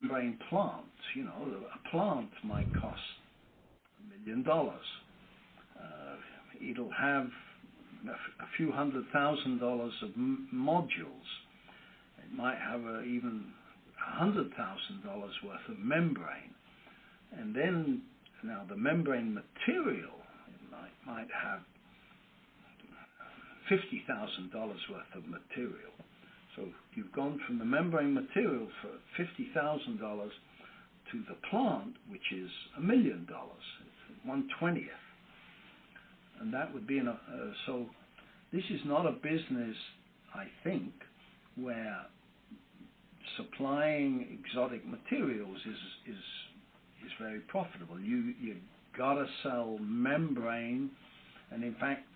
membrane plant. A plant might cost $1 million. It'll have a few $100,000 of modules. It might have even $100,000 worth of membrane. And then, now the membrane material, it might have $50,000 worth of material. So you've gone from the membrane material for $50,000 to the plant, which is $1 million. It's 1/20th. And that would be so this is not a business, I think, where supplying exotic materials is very profitable. You gotta sell membrane, and in fact,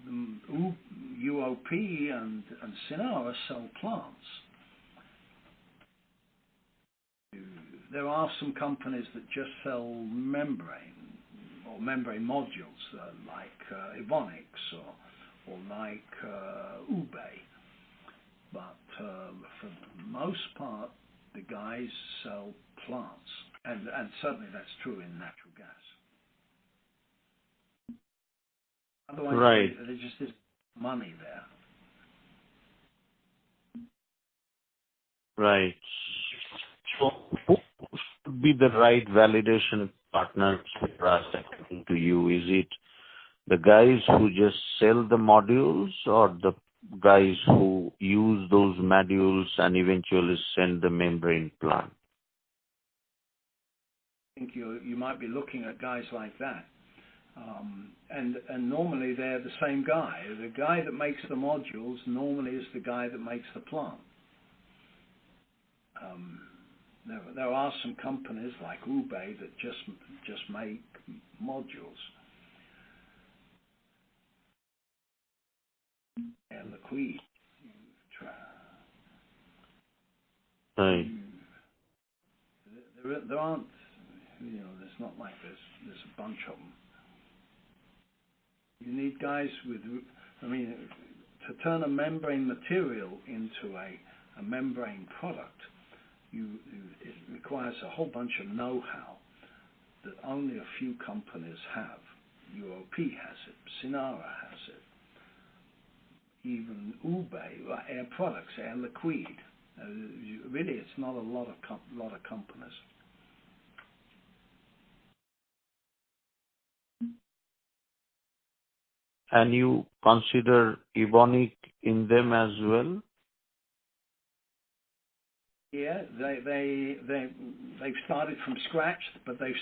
UOP and Sinara sell plants. There are some companies that just sell membrane or membrane modules, like Evonik or like Ube. But for the most part, the guys sell plants, and certainly that's true in natural gas. Otherwise, Right. there just isn't money there. Right. So who should be the right validation partners for us, according to you? Is it the guys who just sell the modules, or the guys who use those modules and eventually send the membrane plant? I think you might be looking at guys like that. And normally they're the same guy. The guy that makes the modules normally is the guy that makes the plant. There are some companies like Ube that just make modules. And Liquid. Right. There aren't, there's not like there's a bunch of them. You need guys to turn a membrane material into a membrane product, it requires a whole bunch of know-how that only a few companies have. UOP has it, Sinara has it, even Ube, Air Products, Air Liquid. Really, it's not a lot of companies. And you consider Evonik in them as well? Yeah, they've started from scratch, but they've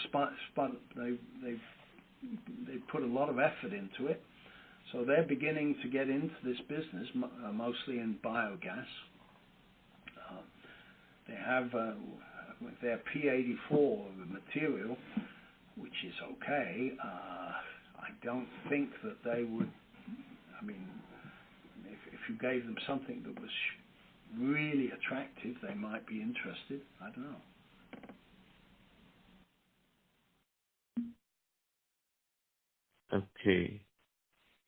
put a lot of effort into it. So they're beginning to get into this business, mostly in biogas. They have their P84 material, which is okay. I don't think that they would. If you gave them something that was really attractive, they might be interested. I don't know. Okay.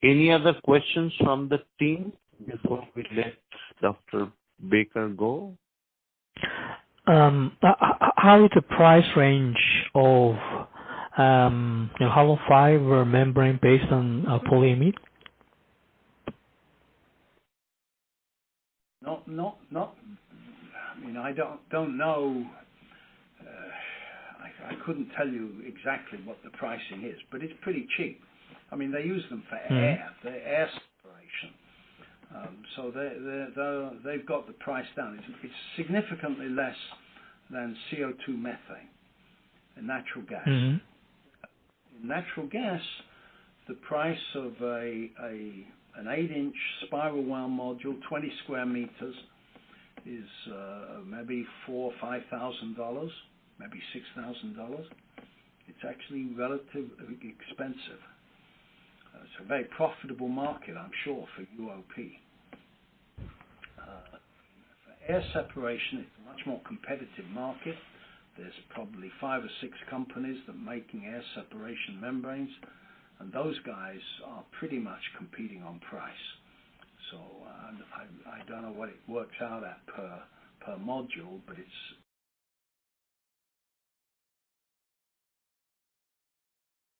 Any other questions from the team before we let Dr. Baker go? How is the price range of hollow fiber membrane based on polyamide? Not. I don't know. I couldn't tell you exactly what the pricing is, but it's pretty cheap. They use them for air separation. So they've got the price down. It's significantly less than CO2 methane in natural gas. Mm-hmm. In natural gas, the price of an 8-inch spiral wound module, 20 square meters, is maybe $4,000 or $5,000, maybe $6,000. It's actually relatively expensive. It's a very profitable market, I'm sure, for UOP. For air separation, it's a much more competitive market. There's probably 5 or 6 companies that are making air separation membranes, and those guys are pretty much competing on price. So I don't know what it works out at per module, but it's